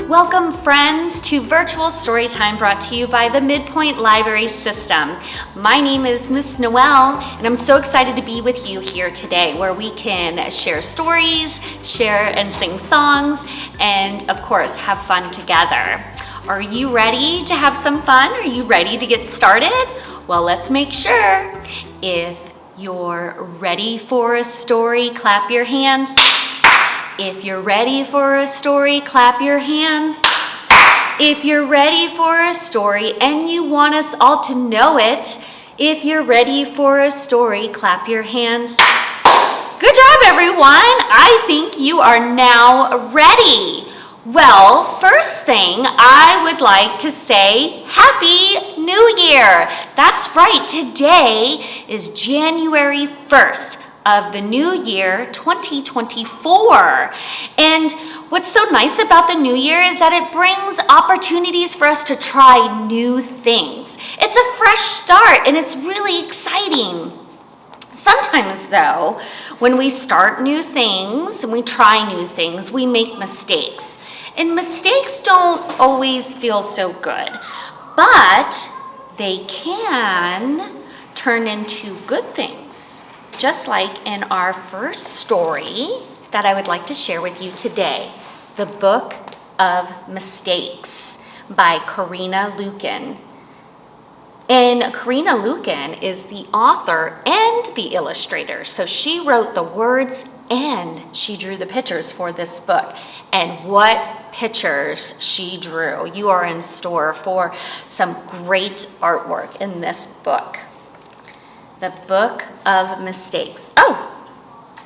Welcome, friends, to Virtual Storytime brought to you by the Midpoint Library System. My name is Miss Noel, and I'm so excited to be with you here today, where we can share stories, share and sing songs, and of course, have fun together. Are you ready to have some fun? Are you ready to get started? Well, let's make sure. If you're ready for a story, clap your hands. If you're ready for a story, clap your hands. If you're ready for a story and you want us all to know it, if you're ready for a story, clap your hands. Good job, everyone. I think you are now ready. Well, first thing, I would like to say Happy New Year. That's right, today is January 1st. Of the new year 2024. And what's so nice about the new year is that it brings opportunities for us to try new things. It's a fresh start and it's really exciting. Sometimes though, when we start new things and we try new things, we make mistakes. And mistakes don't always feel so good, but they can turn into good things. Just like in our first story that I would like to share with you today, The Book of Mistakes by Corinna Luyken. And Corinna Luyken is the author and the illustrator. So she wrote the words and she drew the pictures for this book. And what pictures she drew. You are in store for some great artwork in this book. The Book of Mistakes. Oh,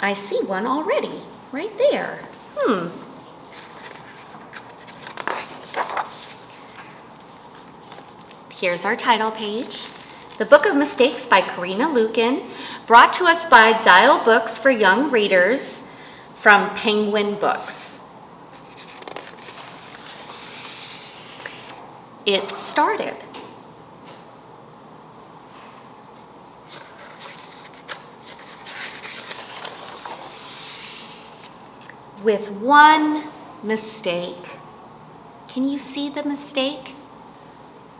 I see one already, right there. Here's our title page. The Book of Mistakes by Corinna Luyken, brought to us by Dial Books for Young Readers from Penguin Books. It started. With one mistake. Can you see the mistake?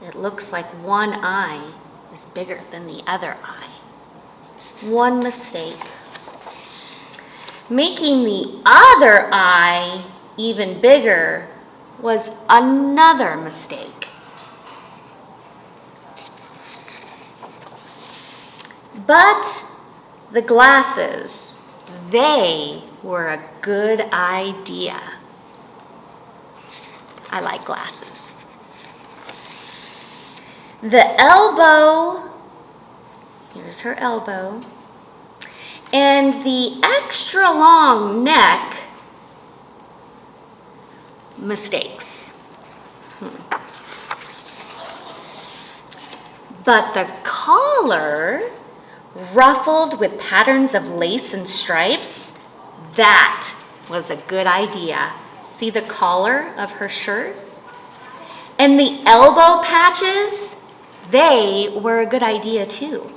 It looks like one eye is bigger than the other eye. One mistake. Making the other eye even bigger was another mistake. But the glasses, they were a good idea. I like glasses. The elbow, here's her elbow, and the extra long neck, mistakes. But the collar, ruffled with patterns of lace and stripes, that was a good idea. See the collar of her shirt? And the elbow patches, they were a good idea too.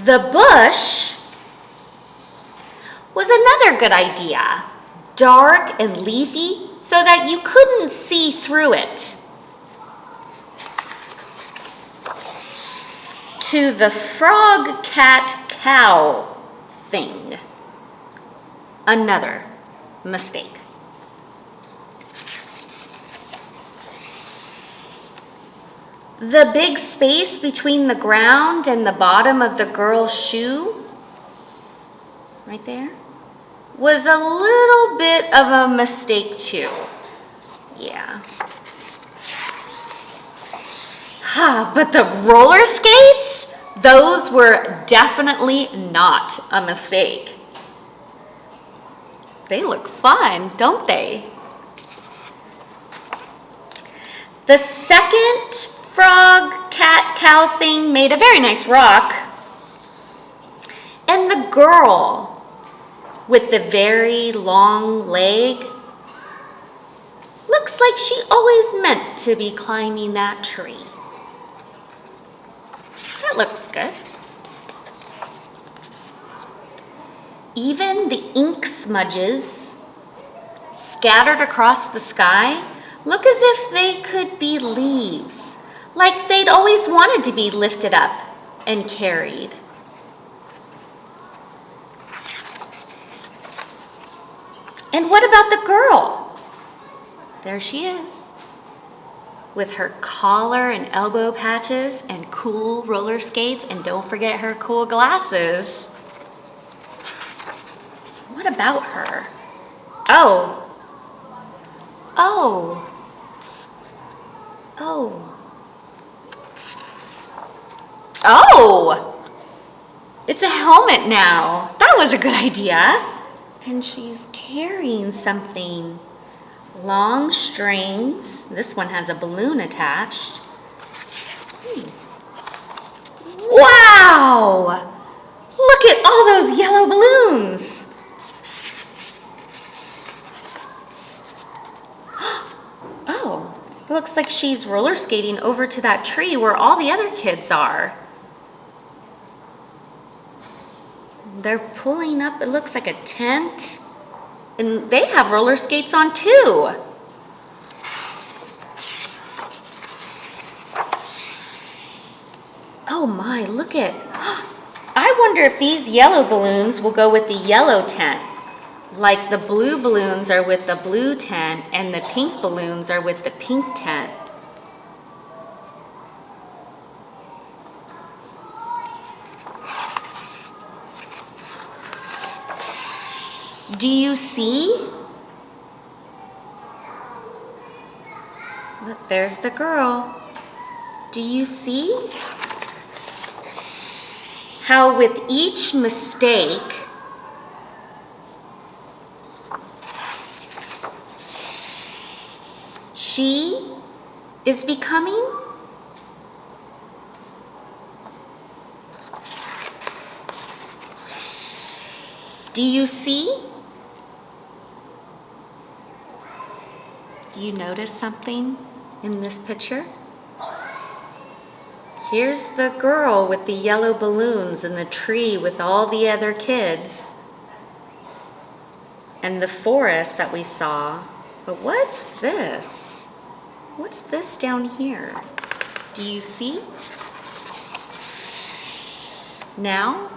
The bush was another good idea. Dark and leafy so that you couldn't see through it. To the frog, cat, cow thing. Another mistake. The big space between the ground and the bottom of the girl's shoe, right there, was a little bit of a mistake too. Yeah. But the roller skates, those were definitely not a mistake. They look fun, don't they? The second frog, cat, cow thing made a very nice rock. And the girl with the very long leg, looks like she always meant to be climbing that tree. That looks good. Even the ink smudges scattered across the sky look as if they could be leaves, like they'd always wanted to be lifted up and carried. And what about the girl? There she is, with her collar and elbow patches and cool roller skates, and don't forget her cool glasses. What about her? Oh. It's a helmet now. That was a good idea. And she's carrying something. Long strings. This one has a balloon attached. Wow! Look at all those yellow balloons. Oh, it looks like she's roller skating over to that tree where all the other kids are. They're pulling up, it looks like a tent, and they have roller skates on too. Oh my, look at, I wonder if these yellow balloons will go with the yellow tent, like the blue balloons are with the blue tent and the pink balloons are with the pink tent. Do you see? Look, there's the girl. Do you see how with each mistake, she is becoming? Do you see? Do you notice something in this picture? Here's the girl with the yellow balloons and the tree with all the other kids and the forest that we saw. But what's this? What's this down here? Do you see? Now?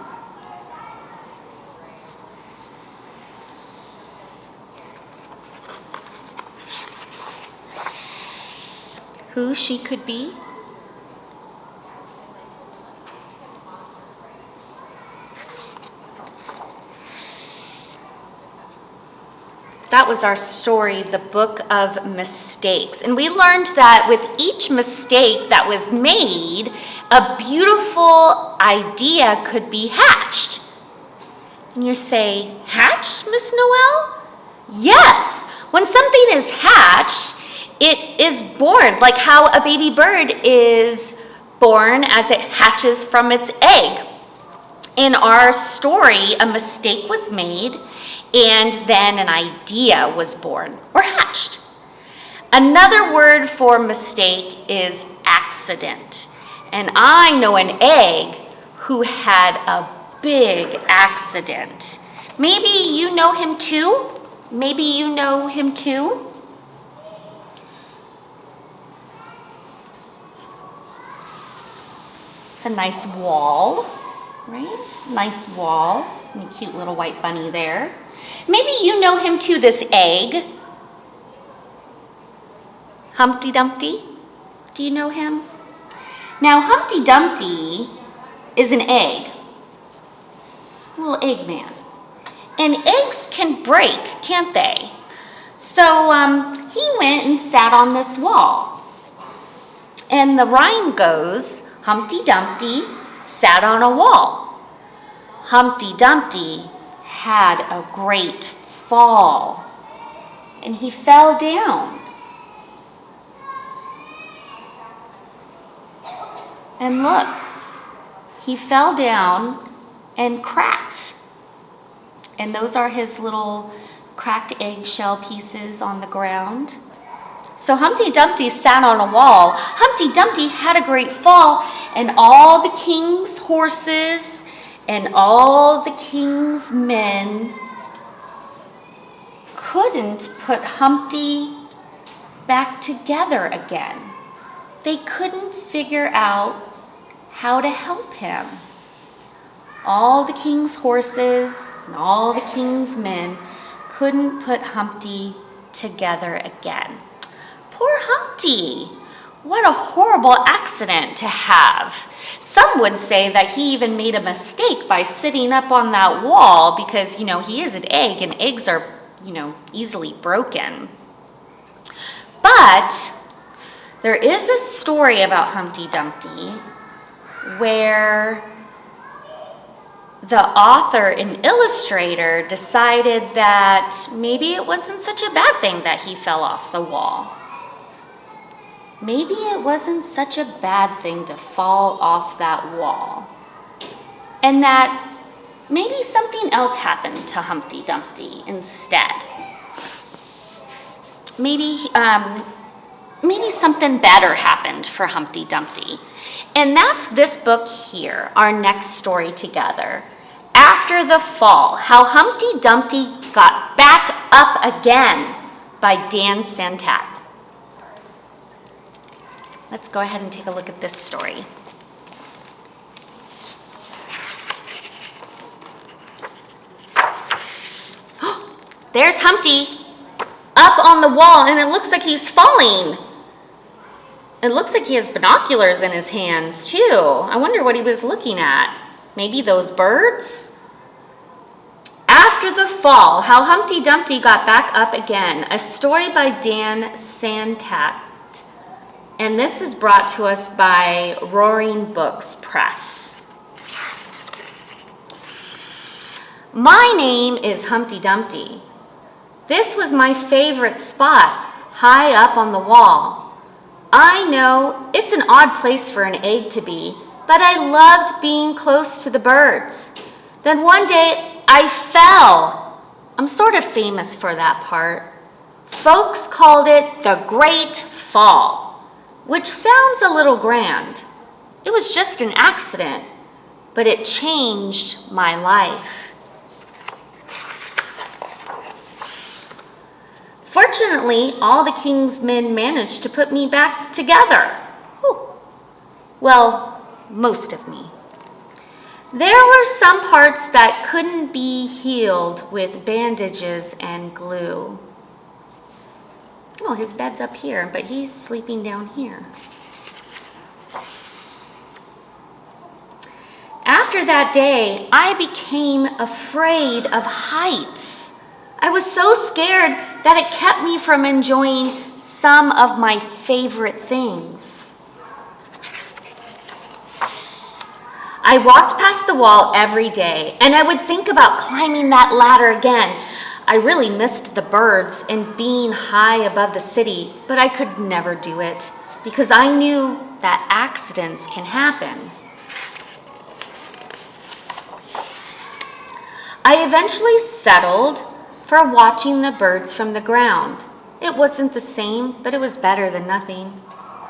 Who she could be? That was our story, the Book of Mistakes. And we learned that with each mistake that was made, a beautiful idea could be hatched. And you say, hatched, Miss Noel? Yes, when something is hatched, it is born, like how a baby bird is born as it hatches from its egg. In our story, a mistake was made, and then an idea was born, or hatched. Another word for mistake is accident. And I know an egg who had a big accident. Maybe you know him too? Maybe you know him too? It's a nice wall, right? Nice wall, and a cute little white bunny there. Maybe you know him too, this egg. Humpty Dumpty, do you know him? Now Humpty Dumpty is an egg, a little egg man. And eggs can break, can't they? So he went and sat on this wall. And the rhyme goes, Humpty Dumpty sat on a wall. Humpty Dumpty had a great fall. And he fell down. And look, he fell down and cracked. And those are his little cracked eggshell pieces on the ground. So Humpty Dumpty sat on a wall. Humpty Dumpty had a great fall, and all the king's horses and all the king's men couldn't put Humpty back together again. They couldn't figure out how to help him. All the king's horses and all the king's men couldn't put Humpty together again. Poor Humpty! What a horrible accident to have. Some would say that he even made a mistake by sitting up on that wall because, he is an egg and eggs are, easily broken. But there is a story about Humpty Dumpty where the author and illustrator decided that maybe it wasn't such a bad thing that he fell off the wall. Maybe it wasn't such a bad thing to fall off that wall. And that maybe something else happened to Humpty Dumpty instead. Maybe something better happened for Humpty Dumpty. And that's this book here, our next story together. After the Fall, How Humpty Dumpty Got Back Up Again by Dan Santat. Let's go ahead and take a look at this story. There's Humpty up on the wall, and it looks like he's falling. It looks like he has binoculars in his hands, too. I wonder what he was looking at. Maybe those birds? After the Fall, How Humpty Dumpty Got Back Up Again, a story by Dan Santat. And this is brought to us by Roaring Books Press. My name is Humpty Dumpty. This was my favorite spot, high up on the wall. I know it's an odd place for an egg to be, but I loved being close to the birds. Then one day I fell. I'm sort of famous for that part. Folks called it the Great Fall, which sounds a little grand. It was just an accident, but it changed my life. Fortunately, all the king's men managed to put me back together. Whew. Well, most of me. There were some parts that couldn't be healed with bandages and glue. Oh, his bed's up here, but he's sleeping down here. After that day, I became afraid of heights. I was so scared that it kept me from enjoying some of my favorite things. I walked past the wall every day, and I would think about climbing that ladder again. I really missed the birds and being high above the city, but I could never do it because I knew that accidents can happen. I eventually settled for watching the birds from the ground. It wasn't the same, but it was better than nothing.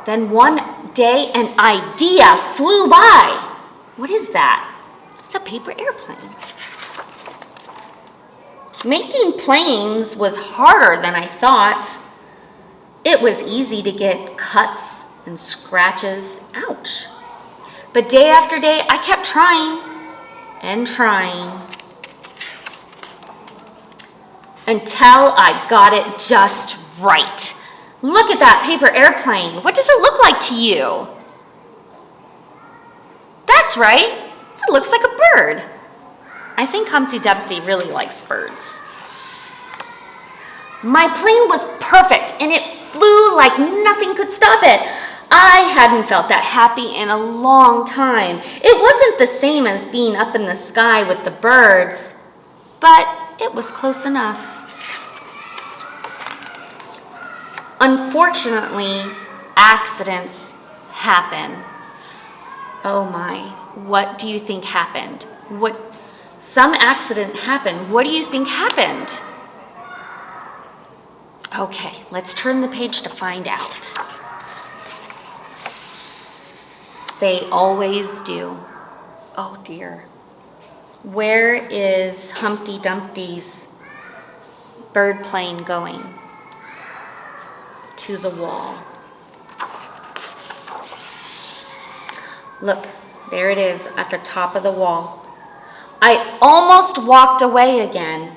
Then one day, an idea flew by. What is that? It's a paper airplane. Making planes was harder than I thought. It was easy to get cuts and scratches. Ouch. But day after day, I kept trying and trying until I got it just right. Look at that paper airplane. What does it look like to you? That's right. It looks like a bird. I think Humpty Dumpty really likes birds. My plane was perfect, and it flew like nothing could stop it. I hadn't felt that happy in a long time. It wasn't the same as being up in the sky with the birds, but it was close enough. Unfortunately, accidents happen. Oh my, what do you think happened? Some accident happened. What do you think happened? Okay, let's turn the page to find out. They always do. Oh dear. Where is Humpty Dumpty's bird plane going? To the wall. Look, there it is at the top of the wall. I almost walked away again,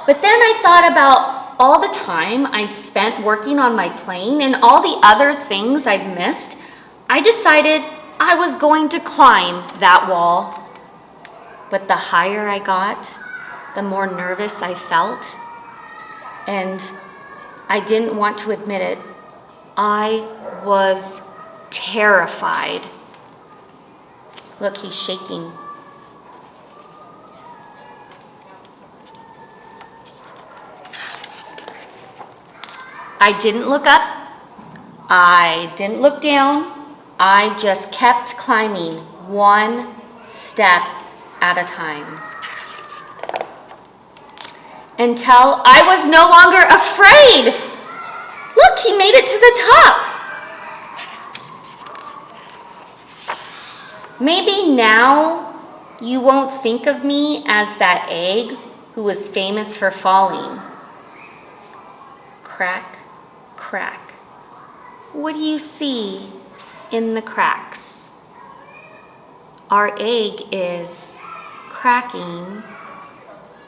but then I thought about all the time I'd spent working on my plane and all the other things I'd missed. I decided I was going to climb that wall. But the higher I got, the more nervous I felt. And I didn't want to admit it. I was terrified. Look, he's shaking. I didn't look up. I didn't look down. I just kept climbing one step at a time. Until I was no longer afraid. Look, he made it to the top. Maybe now you won't think of me as that egg who was famous for falling. Crack, crack. What do you see in the cracks? Our egg is cracking.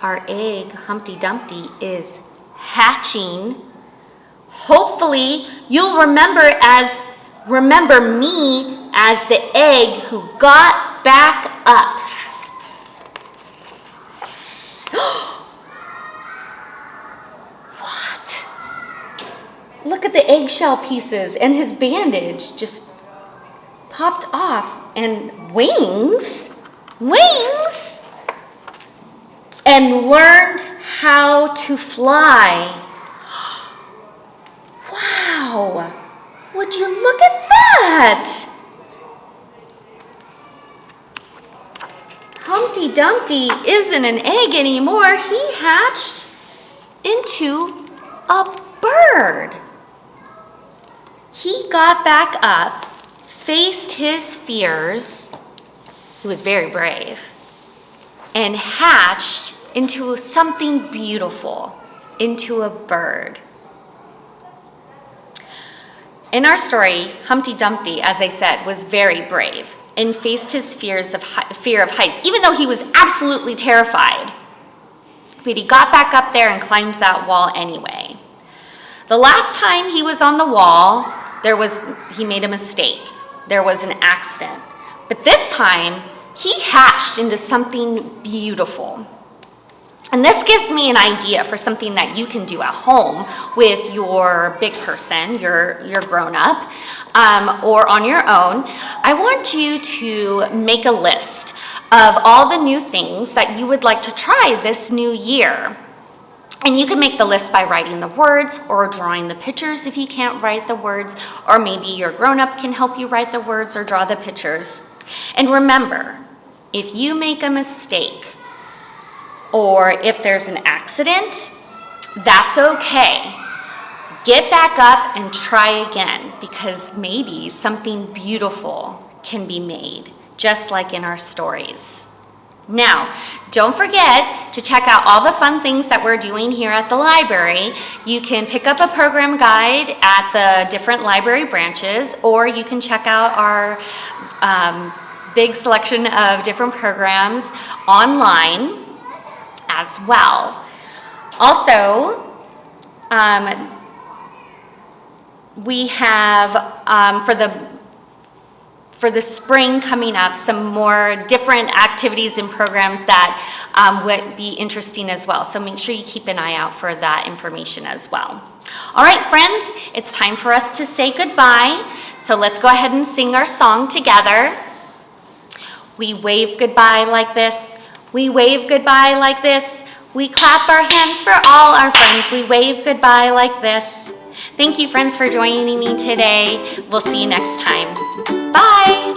Our egg, Humpty Dumpty, is hatching. Hopefully, you'll remember me as the egg who got back up. What? Look at the eggshell pieces, and his bandage just popped off, and wings, and learned how to fly. Wow, would you look at that? Humpty Dumpty isn't an egg anymore. He hatched into a bird. He got back up, faced his fears, he was very brave, and hatched into something beautiful, into a bird. In our story, Humpty Dumpty, as I said, was very brave and faced his fear of heights, even though he was absolutely terrified. But he got back up there and climbed that wall anyway. The last time he was on the wall, he made a mistake. There was an accident. But this time, he hatched into something beautiful. And this gives me an idea for something that you can do at home with your big person, your grown-up, or on your own. I want you to make a list of all the new things that you would like to try this new year. And you can make the list by writing the words or drawing the pictures if you can't write the words, or maybe your grown-up can help you write the words or draw the pictures. And remember, if you make a mistake, or if there's an accident, that's okay. Get back up and try again, because maybe something beautiful can be made, just like in our stories. Now, don't forget to check out all the fun things that we're doing here at the library. You can pick up a program guide at the different library branches, or you can check out our big selection of different programs online as well. Also, we have for the spring coming up some more different activities and programs that would be interesting as well. So make sure you keep an eye out for that information as well. All right, friends, it's time for us to say goodbye. So let's go ahead and sing our song together. We wave goodbye like this. We wave goodbye like this. We clap our hands for all our friends. We wave goodbye like this. Thank you, friends, for joining me today. We'll see you next time. Bye.